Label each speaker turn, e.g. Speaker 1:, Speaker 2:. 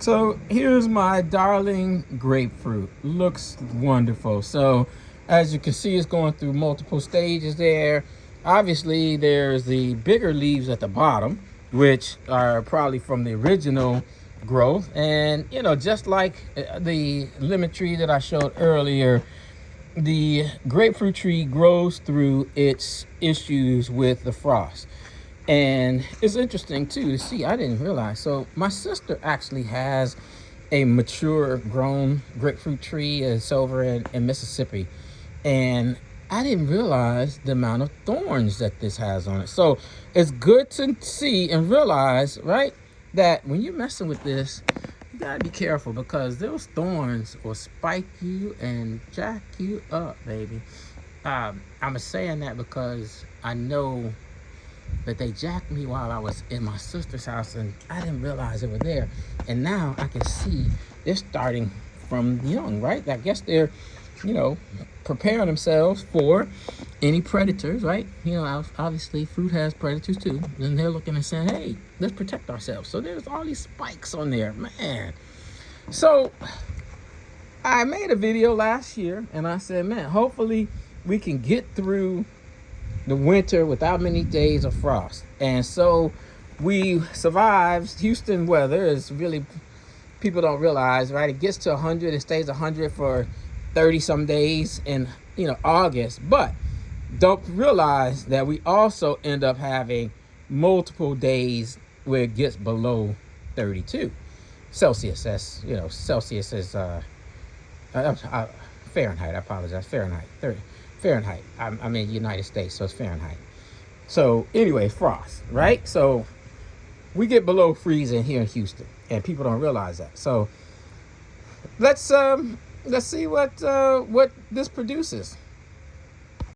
Speaker 1: So here's my darling grapefruit. Looks wonderful. So as you can see, it's going through multiple stages there. Obviously, there's the bigger leaves at the bottom, which are probably from the original growth. And, you know, just like the lemon tree that I showed earlier, the grapefruit tree grows through its issues with the frost. And it's interesting too to see, I didn't realize. So my sister actually has a mature grown grapefruit tree. It's over in Mississippi. And I didn't realize the amount of thorns that this has on it. So it's good to see and realize, right, that when you're messing with this, you gotta be careful because those thorns will spike you and jack you up, baby. I'm saying that because I know but they jacked me while I was in my sister's house and I didn't realize they were there. And now I can see they're starting from young, right? I guess they're, you know, preparing themselves for any predators, right? You know, obviously fruit has predators too. And they're looking and saying, hey, let's protect ourselves. So there's all these spikes on there, man. So I made a video last year and I said, man, hopefully we can get through the winter without many days of frost. And so we survived. Houston weather is really, people don't realize, right? It gets to 100, it stays 100 for 30 some days in, you know, August. But don't realize that we also end up having multiple days where it gets below 32 Celsius. That's, you know, Celsius is Fahrenheit. I apologize. Fahrenheit. I'm in the United States, so it's Fahrenheit. So anyway, frost, right? So we get below freezing here in Houston, and people don't realize that. So let's see what this produces.